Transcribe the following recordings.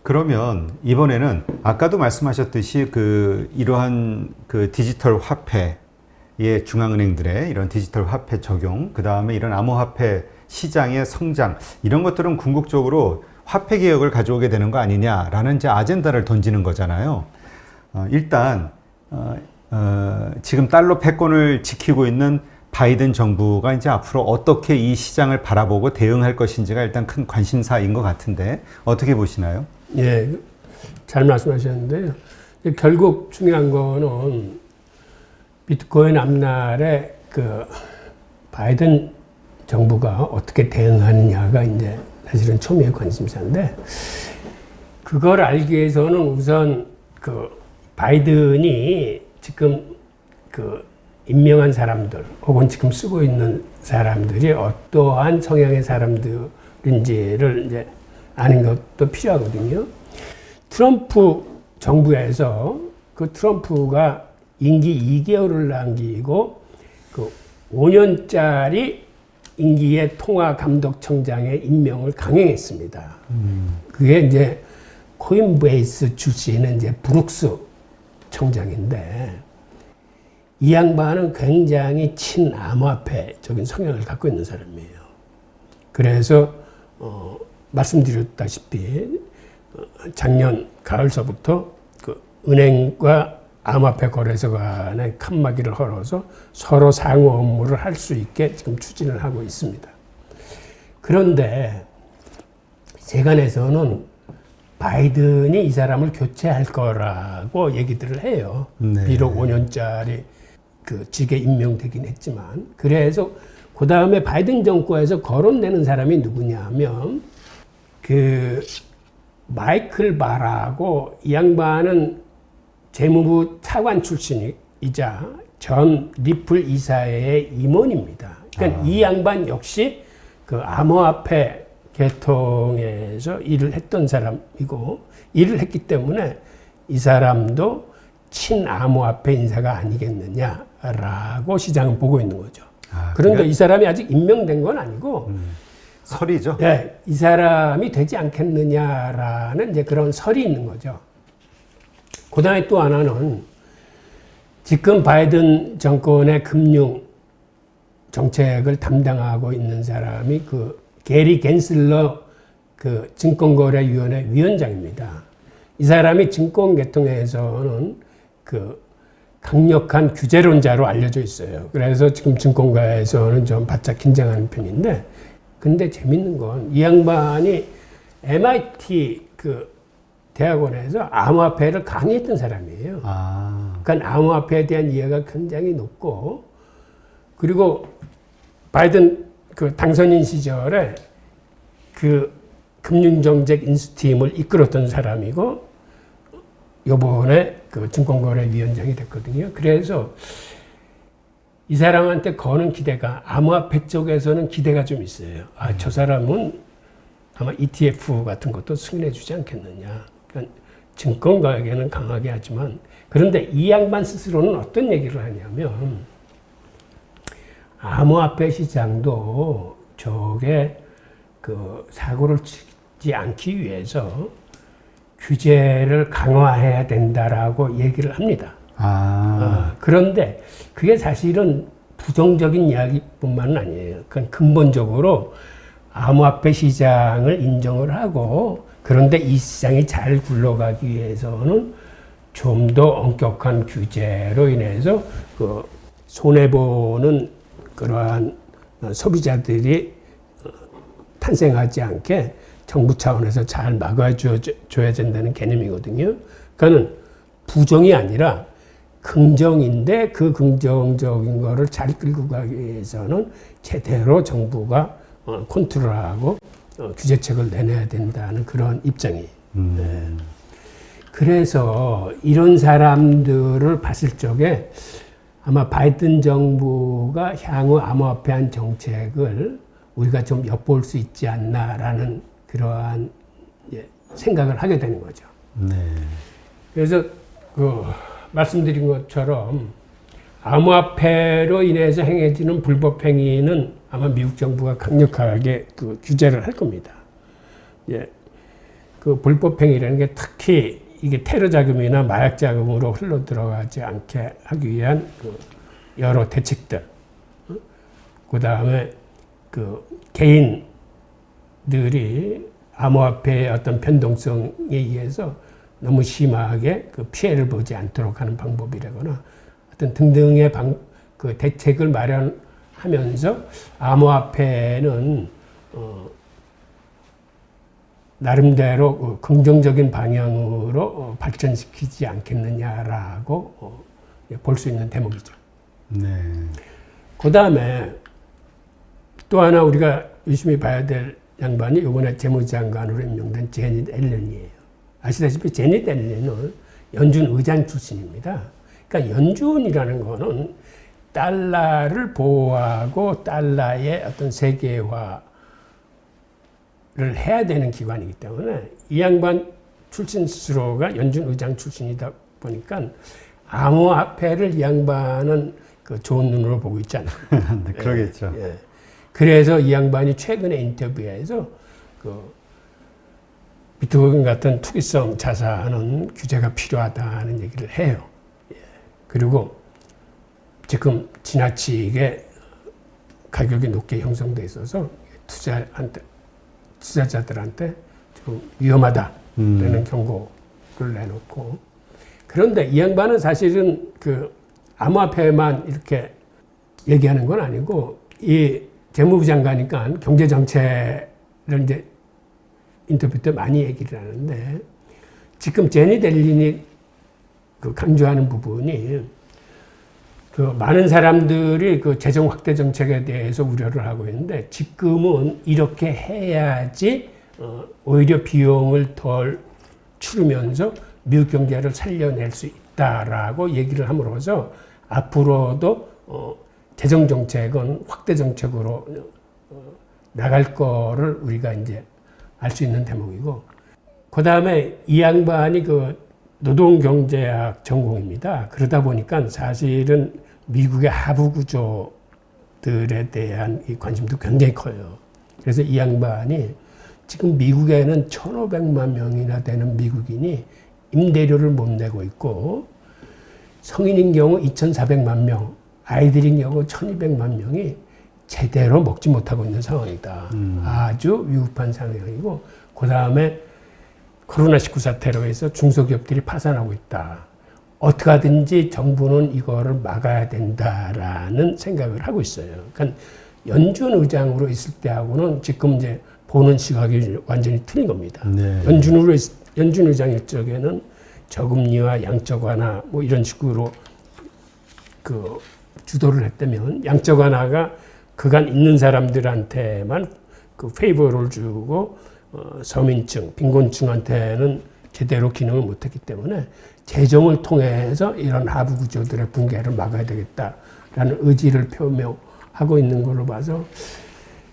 그러면 이번에는 아까도 말씀하셨듯이 이러한 디지털 화폐의 중앙은행들의 이런 디지털 화폐 적용, 그 다음에 이런 암호화폐 시장의 성장, 이런 것들은 궁극적으로 화폐 개혁을 가져오게 되는 거 아니냐라는 이제 아젠다를 던지는 거잖아요. 일단 지금 달러 패권을 지키고 있는 바이든 정부가 이제 앞으로 어떻게 이 시장을 바라보고 대응할 것인지가 일단 큰 관심사인 것 같은데 어떻게 보시나요? 예, 잘 말씀하셨는데요. 결국 중요한 거는 비트코인 앞날에 바이든 정부가 어떻게 대응하느냐가 이제 사실은 초미의 관심사인데, 그걸 알기 위해서는 우선 바이든이 지금 임명한 사람들 혹은 지금 쓰고 있는 사람들이 어떠한 성향의 사람들인지를 이제 아는 것도 필요하거든요. 트럼프 정부에서 트럼프가 임기 2개월을 남기고 5년짜리 임기의 통화감독청장의 임명을 강행했습니다. 그게 이제 코인베이스 출신의 이제 브룩스 청장인데, 이 양반은 굉장히 친암호화폐적인 성향을 갖고 있는 사람이에요. 그래서 말씀드렸다시피 작년 가을서부터 은행과 암호화폐 거래소 간의 칸막이를 걸어서 서로 상호 업무를 할 수 있게 지금 추진을 하고 있습니다. 그런데 세간에서는 바이든이 이 사람을 교체할 거라고 얘기들을 해요. 네. 비록 5년짜리 직에 임명되긴 했지만. 그래서 그 다음에 바이든 정권에서 거론되는 사람이 누구냐 하면 마이클 바라고, 이 양반은 재무부 차관 출신이자 전 리플 이사회의 임원입니다. 그러니까 이 양반 역시 암호화폐 계통에서 일을 했던 사람이고, 일을 했기 때문에 이 사람도 친암호화폐 인사가 아니겠느냐라고 시장은 보고 있는 거죠. 그런데 이 사람이 아직 임명된 건 아니고 설이죠. 네, 이 사람이 되지 않겠느냐라는 이제 그런 설이 있는 거죠. 그다음에 또 하나는 지금 바이든 정권의 금융 정책을 담당하고 있는 사람이 게리 겐슬러 증권거래위원회 위원장입니다. 이 사람이 증권계통에서는 강력한 규제론자로 알려져 있어요. 그래서 지금 증권가에서는 좀 바짝 긴장하는 편인데, 근데 재밌는 건 이 양반이 MIT 대학원에서 암호화폐를 강의했던 사람이에요. 그러니까 암호화폐에 대한 이해가 굉장히 높고, 그리고 바이든 당선인 시절에 금융정책 인수팀을 이끌었던 사람이고, 요번에 증권거래위원장이 됐거든요. 그래서 이 사람한테 거는 기대가, 암호화폐 쪽에서는 기대가 좀 있어요. 저 사람은 아마 ETF 같은 것도 승인해 주지 않겠느냐. 그러니까 증권가에게는 강하게 하지만, 그런데 이 양반 스스로는 어떤 얘기를 하냐면, 암호화폐 시장도 저게 사고를 치지 않기 위해서 규제를 강화해야 된다라고 얘기를 합니다. 그런데 그게 사실은 부정적인 이야기뿐만 아니에요. 그건 근본적으로 암호화폐 시장을 인정을 하고, 그런데 이 시장이 잘 굴러가기 위해서는 좀 더 엄격한 규제로 인해서 손해보는 그러한 소비자들이 탄생하지 않게 정부 차원에서 잘 막아줘야 된다는 개념이거든요. 그러니까는 부정이 아니라 긍정인데, 그 긍정적인 거를 잘 끌고 가기 위해서는 제대로 정부가 컨트롤하고 규제책을 내놔야 된다는 그런 입장이에요. 네. 그래서 이런 사람들을 봤을 적에 아마 바이든 정부가 향후 암호화폐한 정책을 우리가 좀 엿볼 수 있지 않나라는 그러한 생각을 하게 되는 거죠. 네. 그래서 말씀드린 것처럼 암호화폐로 인해서 행해지는 불법 행위는 아마 미국 정부가 강력하게 규제를 할 겁니다. 그 불법행위라는 게 특히 이게 테러 자금이나 마약 자금으로 흘러 들어가지 않게 하기 위한 그 여러 대책들, 그 다음에 그 개인들이 암호화폐의 어떤 변동성에 의해서 너무 심하게 그 피해를 보지 않도록 하는 방법이라거나 어떤 등등의 그 대책을 마련하면서 암호화폐는 나름대로 긍정적인 방향으로 발전시키지 않겠느냐라고 볼 수 있는 대목이죠. 네. 그 다음에 또 하나 우리가 유심히 봐야 될 양반이 이번에 재무장관으로 임명된 제닛 앨런이에요. 아시다시피 제닛 앨런은 연준 의장 출신입니다. 그러니까 연준이라는 거는 달러를 보호하고 달러의 어떤 세계화를 해야 되는 기관이기 때문에 이 양반 출신 스스로가 연준 의장 출신이다 보니까 암호화폐를 이 양반은 그 좋은 눈으로 보고 있잖아요. 네, 그러겠죠. 예. 그래서 이 양반이 최근에 인터뷰에서 그 비트코인 같은 투기성 자산은 규제가 필요하다는 얘기를 해요. 예. 그리고 지금 지나치게 가격이 높게 형성돼 있어서 투자자들한테 좀 위험하다라는 경고를 내놓고, 그런데 이 양반은 사실은 그 암호화폐만 이렇게 얘기하는 건 아니고 이 재무부 장관이니까 경제 정책을 이제 인터뷰 때 많이 얘기를 하는데, 지금 제닛 앨런이 그 강조하는 부분이 그 많은 사람들이 그 재정 확대 정책에 대해서 우려를 하고 있는데, 지금은 이렇게 해야지 오히려 비용을 덜 치르면서 미국 경제를 살려낼 수 있다라고 얘기를 함으로써 앞으로도 재정 정책은 확대 정책으로 나갈 거를 우리가 이제 알 수 있는 대목이고, 그 다음에 이 양반이 그 노동경제학 전공입니다. 그러다 보니까 사실은 미국의 하부 구조들에 대한 이 관심도 굉장히 커요. 그래서 이 양반이 지금 미국에는 1,500만 명이나 되는 미국인이 임대료를 못 내고 있고, 성인인 경우 2,400만 명, 아이들인 경우 1,200만 명이 제대로 먹지 못하고 있는 상황이다. 아주 위급한 상황이고, 그 다음에 코로나19 사태로 해서 중소기업들이 파산하고 있다. 어떻게 하든지 정부는 이거를 막아야 된다라는 생각을 하고 있어요. 그러니까 연준 의장으로 있을 때하고는 지금 이제 보는 시각이 완전히 틀린 겁니다. 네. 연준 의장일 적에는 저금리와 양적 완화 뭐 이런 식으로 그 주도를 했다면, 양적 완화가 그간 있는 사람들한테만 그 페이버를 주고 서민층, 빈곤층한테는 제대로 기능을 못했기 때문에 재정을 통해서 이런 하부 구조들의 붕괴를 막아야 되겠다라는 의지를 표명하고 있는 걸로 봐서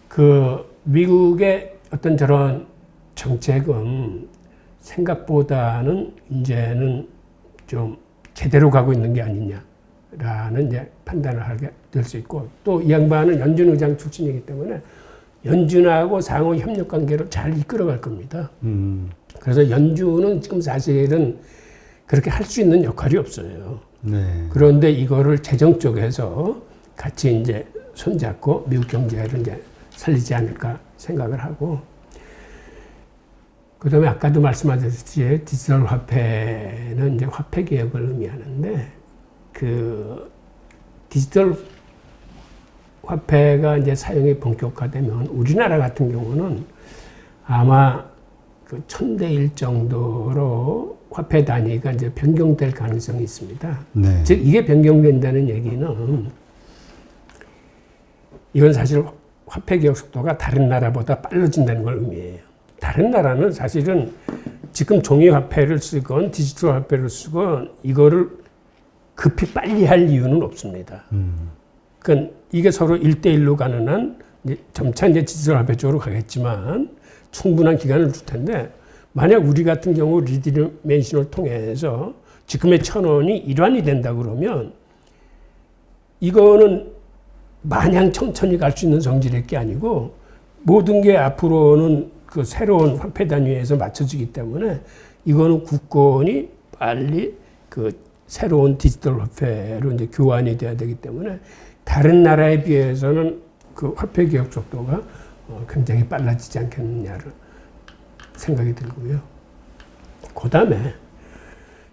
그 미국의 어떤 저런 정책은 생각보다는 이제는 좀 제대로 가고 있는 게 아니냐라는 이제 판단을 하게 될 수 있고, 또 이 양반은 연준 의장 출신이기 때문에 연준하고 상호 협력 관계를 잘 이끌어갈 겁니다. 그래서 연준은 지금 사실은 그렇게 할 수 있는 역할이 없어요. 네. 그런데 이거를 재정 쪽에서 같이 이제 손잡고 미국 경제를 이제 살리지 않을까 생각을 하고, 그 다음에 아까도 말씀하셨듯이 디지털 화폐는 이제 화폐 개혁을 의미하는데, 그 디지털 화폐가 이제 사용이 본격화되면 우리나라 같은 경우는 아마 그 1000대 1 정도로 화폐 단위가 이제 변경될 가능성이 있습니다. 네. 즉, 이게 변경된다는 얘기는 이건 사실 화폐 개혁 속도가 다른 나라보다 빨라진다는 걸 의미해요. 다른 나라는 사실은 지금 종이 화폐를 쓰건 디지털 화폐를 쓰건 이거를 급히 빨리 할 이유는 없습니다. 그러니까 이게 서로 1대1로 가는 한 점차 이제 디지털 화폐 쪽으로 가겠지만 충분한 기간을 줄 텐데, 만약 우리 같은 경우 리디멘션을 통해서 지금의 1,000원이 일환이 된다 그러면 이거는 마냥 천천히 갈 수 있는 성질의 게 아니고, 모든 게 앞으로는 그 새로운 화폐 단위에서 맞춰지기 때문에 이거는 국권이 빨리 그 새로운 디지털 화폐로 이제 교환이 돼야 되기 때문에 다른 나라에 비해서는 그 화폐 개혁 속도가 굉장히 빨라지지 않겠느냐를 생각이 들고요. 그 다음에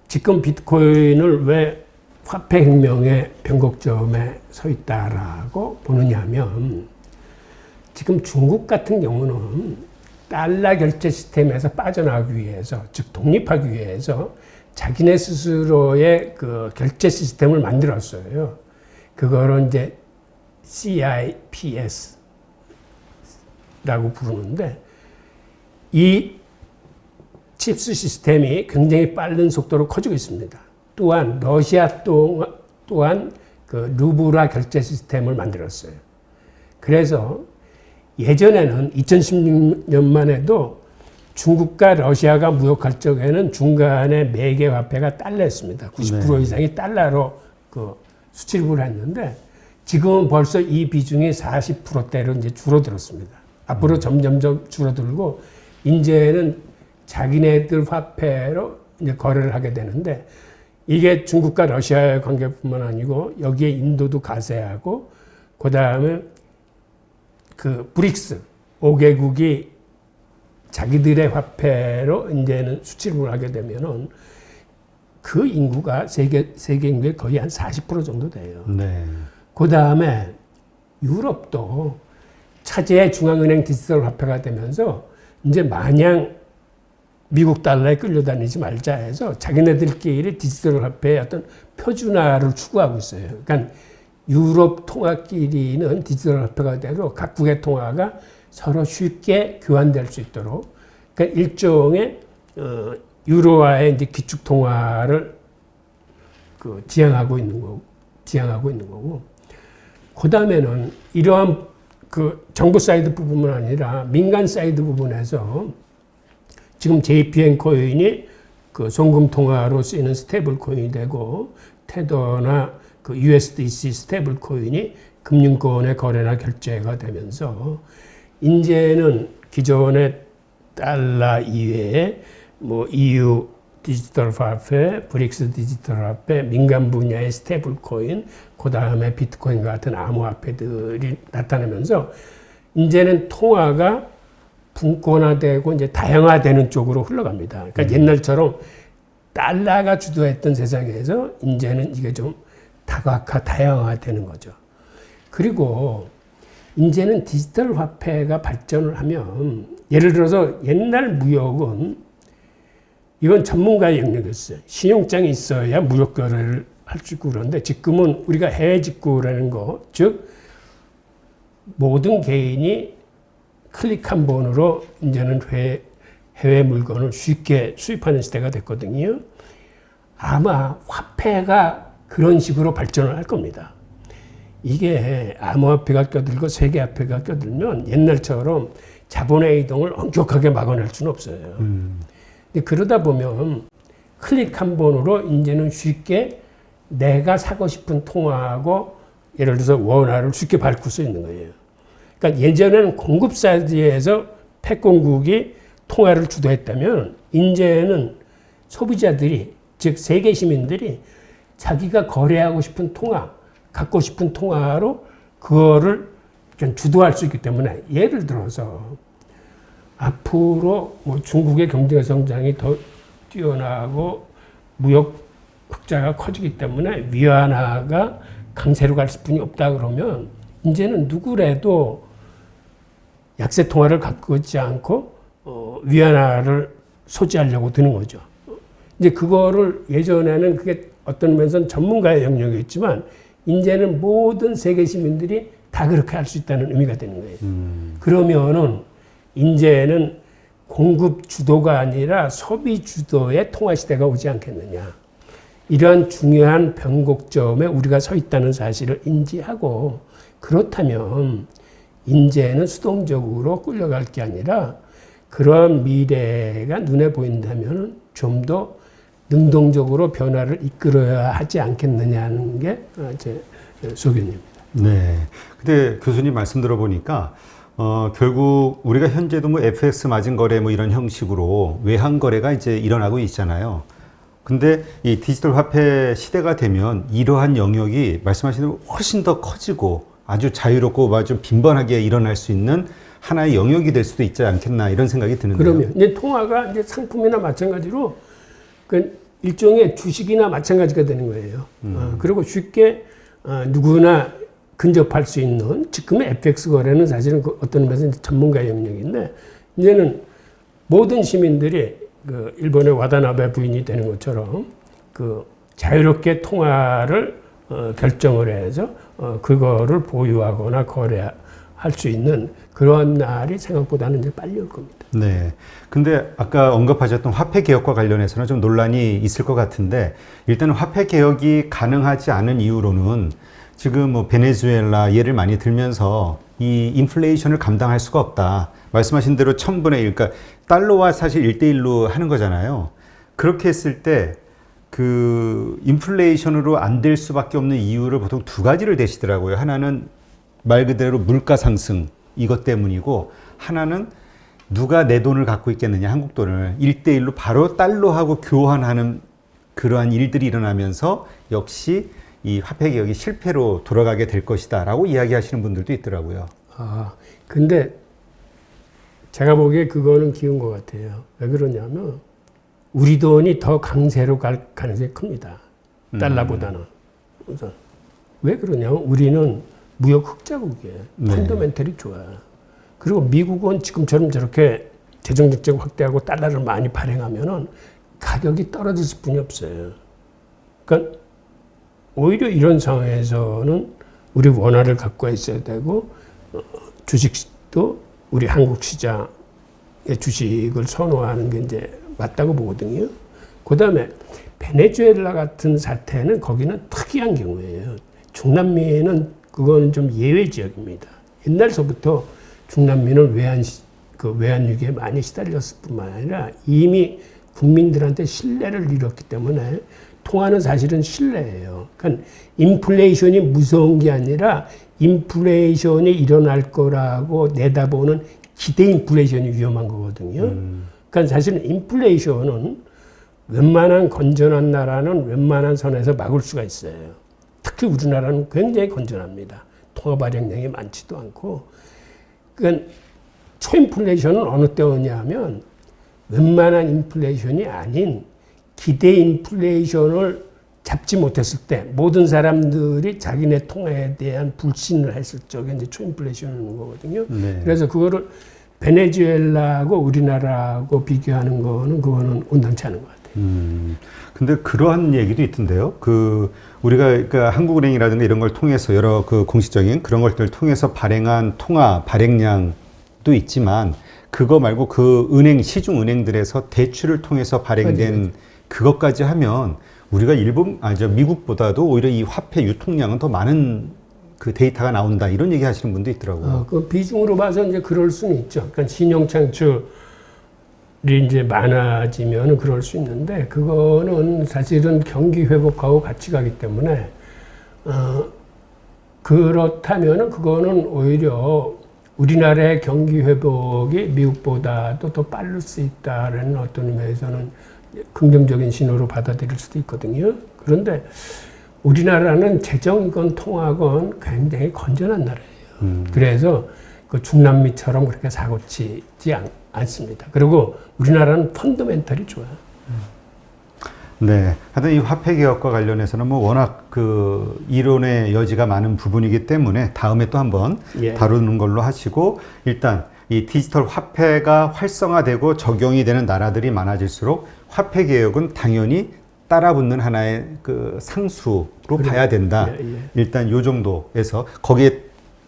지금 비트코인을 왜 화폐 혁명의 변곡점에 서 있다라고 보느냐 하면 지금 중국 같은 경우는 달러 결제 시스템에서 빠져나가기 위해서, 즉 독립하기 위해서 자기네 스스로의 그 결제 시스템을 만들었어요. 그거를 이제 CIPS라고 부르는데 이 칩스 시스템이 굉장히 빠른 속도로 커지고 있습니다. 또한 러시아 또한 그 루브라 결제 시스템을 만들었어요. 그래서 예전에는 2016년만 해도 중국과 러시아가 무역할 적에는 중간에 매개 화폐가 달러였습니다. 90% 이상이 달러로 그 수출을 했는데 지금은 벌써 이 비중이 40%대로 이제 줄어들었습니다. 앞으로 점점 줄어들고 이제는 자기네들 화폐로 이제 거래를 하게 되는데 이게 중국과 러시아의 관계뿐만 아니고 여기에 인도도 가세하고 그 다음에 그 브릭스 5개국이 자기들의 화폐로 이제는 수출을 하게 되면은 그 인구가 세계 인구의 거의 한 40% 정도 돼요. 네. 그 다음에 유럽도 차제의 중앙은행 디지털 화폐가 되면서 이제 마냥 미국 달러에 끌려다니지 말자 해서 자기네들끼리 디지털 화폐의 어떤 표준화를 추구하고 있어요. 그러니까 유럽 통화끼리는 디지털 화폐가 되고 각국의 통화가 서로 쉽게 교환될 수 있도록 그러니까 일종의 유로화의 이제 기축 통화를 그 지향하고 있는 거고 그 다음에는 이러한 그 정부 사이드 부분은 아니라 민간 사이드 부분에서 지금 JPN 코인이 그 송금 통화로 쓰이는 스테이블 코인이 되고 테더나 그 USDC 스테이블 코인이 금융권의 거래나 결제가 되면서 이제는 기존의 달러 이외에 뭐 EU 디지털 화폐, 브릭스 디지털 화폐, 민간 분야의 스테이블 코인, 그 다음에 비트코인 같은 암호화폐들이 나타나면서 이제는 통화가 분권화되고 이제 다양화되는 쪽으로 흘러갑니다. 그러니까 옛날처럼 달러가 주도했던 세상에서 이제는 이게 좀 다양화되는 거죠. 그리고 이제는 디지털 화폐가 발전을 하면 예를 들어서 옛날 무역은 이건 전문가의 영역이었어요. 신용장이 있어야 무역 거래를 할 수 있고 그런데 지금은 우리가 해외 직구라는 거, 즉 모든 개인이 클릭 한 번으로 이제는 해외 물건을 쉽게 수입하는 시대가 됐거든요. 아마 화폐가 그런 식으로 발전을 할 겁니다. 이게 암호화폐가 껴들고 세계화폐가 껴들면 옛날처럼 자본의 이동을 엄격하게 막아낼 수는 없어요. 근데 그러다 보면 클릭 한 번으로 이제는 쉽게 내가 사고 싶은 통화하고 예를 들어서 원화를 쉽게 바꿀 수 있는 거예요. 그러니까 예전에는 공급 사이드에서 패권국이 통화를 주도했다면 이제는 소비자들이 즉 세계 시민들이 자기가 거래하고 싶은 통화, 갖고 싶은 통화로 그거를 주도할 수 있기 때문에 예를 들어서 앞으로 뭐 중국의 경제 성장이 더 뛰어나고 무역 흑자가 커지기 때문에 위안화가 강세로 갈 수뿐이 없다 그러면 이제는 누구라도 약세 통화를 갖고 있지 않고 위안화를 소지하려고 드는 거죠. 이제 그거를 예전에는 그게 어떤 면에서는 전문가의 영역이었지만 이제는 모든 세계 시민들이 다 그렇게 할 수 있다는 의미가 되는 거예요. 그러면은 이제는 공급 주도가 아니라 소비 주도의 통화 시대가 오지 않겠느냐. 이러한 중요한 변곡점에 우리가 서 있다는 사실을 인지하고 그렇다면 이제는 수동적으로 끌려갈 게 아니라 그런 미래가 눈에 보인다면 좀 더 능동적으로 변화를 이끌어야 하지 않겠느냐는 게 제 소견입니다. 네. 근데 교수님 말씀 들어보니까 결국 우리가 현재도 뭐 FX 마진 거래 뭐 이런 형식으로 외환 거래가 이제 일어나고 있잖아요. 근데 이 디지털 화폐 시대가 되면 이러한 영역이 말씀하신 대로 훨씬 더 커지고 아주 자유롭고 아주 빈번하게 일어날 수 있는 하나의 영역이 될 수도 있지 않겠나 이런 생각이 드는데요. 그러면 이제 통화가 이제 상품이나 마찬가지로 그 일종의 주식이나 마찬가지가 되는 거예요. 그리고 쉽게 누구나 근접할 수 있는 지금의 FX 거래는 사실은 그 어떤 면에서 전문가 영역인데 이제는 모든 시민들이 그 일본의 와다나베 부인이 되는 것처럼 그 자유롭게 통화를 결정을 해서 그거를 보유하거나 거래할 수 있는 그런 날이 생각보다는 이제 빨리 올 겁니다. 네. 근데 아까 언급하셨던 화폐 개혁과 관련해서는 좀 논란이 있을 것 같은데 일단은 화폐 개혁이 가능하지 않은 이유로는 지금 뭐 베네수엘라 예를 많이 들면서 이 인플레이션을 감당할 수가 없다. 말씀하신 대로 1000분의 1, 그러니까 달러와 사실 1대1로 하는 거잖아요. 그렇게 했을 때 그 인플레이션으로 안 될 수밖에 없는 이유를 보통 두 가지를 대시더라고요. 하나는 말 그대로 물가 상승 이것 때문이고 하나는 누가 내 돈을 갖고 있겠느냐, 한국 돈을 1대1로 바로 달러하고 교환하는 그러한 일들이 일어나면서 역시 이 화폐 개혁이 실패로 돌아가게 될 것이다 라고 이야기하시는 분들도 있더라고요. 근데 제가 보기에 그거는 기운 것 같아요. 왜 그러냐면 우리 돈이 더 강세로 갈 가능성이 큽니다. 달러보다는. 그래서 왜 그러냐면 우리는 무역 흑자국이에요. 펀더멘털이 좋아. 그리고 미국은 지금처럼 저렇게 재정 정책 확대하고 달러를 많이 발행하면은 가격이 떨어질 뿐이 없어요. 그러니까 오히려 이런 상황에서는 우리 원화를 갖고 있어야 되고 주식도 우리 한국 시장의 주식을 선호하는 게 이제 맞다고 보거든요. 그다음에 베네수엘라 같은 사태는 거기는 특이한 경우예요. 중남미는 그거는 좀 예외 지역입니다. 옛날서부터 중남미는 외환 위기에 많이 시달렸을 뿐만 아니라 이미 국민들한테 신뢰를 잃었기 때문에 통화는 사실은 신뢰예요. 그러니까 인플레이션이 무서운 게 아니라 인플레이션이 일어날 거라고 내다보는 기대 인플레이션이 위험한 거거든요. 그러니까 사실은 인플레이션은 웬만한 건전한 나라는 웬만한 선에서 막을 수가 있어요. 특히 우리나라는 굉장히 건전합니다. 통화 발행량이 많지도 않고. 그러니까 초인플레이션은 어느 때 오냐면 웬만한 인플레이션이 아닌 기대 인플레이션을 잡지 못했을 때 모든 사람들이 자기네 통화에 대한 불신을 했을 적에 이제 초인플레이션이 오는 거거든요. 네. 그래서 그거를 베네수엘라하고 우리나라하고 비교하는 거는 그거는 온당치 않은 것 같아요. 근데 그러한 얘기도 있던데요. 우리가 그러니까 한국은행이라든가 이런 걸 통해서 여러 그 공식적인 그런 것들을 통해서 발행한 통화 발행량도 있지만 그거 말고 그 은행 시중 은행들에서 대출을 통해서 발행된 맞아요. 그것까지 하면 우리가 미국보다도 오히려 이 화폐 유통량은 더 많은 그 데이터가 나온다 이런 얘기 하시는 분도 있더라고요. 그 비중으로 봐서 이제 그럴 수는 있죠. 그러니까 신용 창출이 이제 많아지면 그럴 수 있는데 그거는 사실은 경기 회복하고 같이 가기 때문에 그렇다면은 그거는 오히려 우리나라의 경기 회복이 미국보다도 더 빠를 수 있다라는 어떤 의미에서는 긍정적인 신호로 받아들일 수도 있거든요. 그런데 우리나라는 재정이건 통화건 굉장히 건전한 나라예요. 그래서 그 중남미처럼 그렇게 사고 치지 않습니다. 그리고 우리나라는 펀더멘털이 좋아요. 네. 하여튼 이 화폐 개혁과 관련해서는 뭐 워낙 그 이론의 여지가 많은 부분이기 때문에 다음에 또 한번 다루는 걸로 하시고 일단 이 디지털 화폐가 활성화되고 적용이 되는 나라들이 많아질수록 화폐 개혁은 당연히 따라붙는 하나의 그 상수로 봐야 된다. 일단 요 정도에서 거기에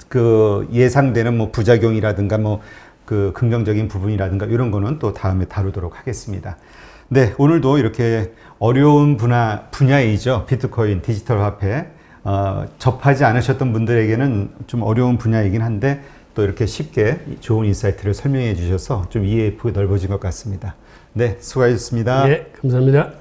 그 예상되는 뭐 부작용이라든가 뭐 그 긍정적인 부분이라든가 이런 거는 또 다음에 다루도록 하겠습니다. 네, 오늘도 이렇게 어려운 분야이죠. 비트코인, 디지털 화폐. 접하지 않으셨던 분들에게는 좀 어려운 분야이긴 한데 또 이렇게 쉽게 좋은 인사이트를 설명해 주셔서 좀 이해의 폭이 넓어진 것 같습니다. 네, 수고하셨습니다. 네, 감사합니다.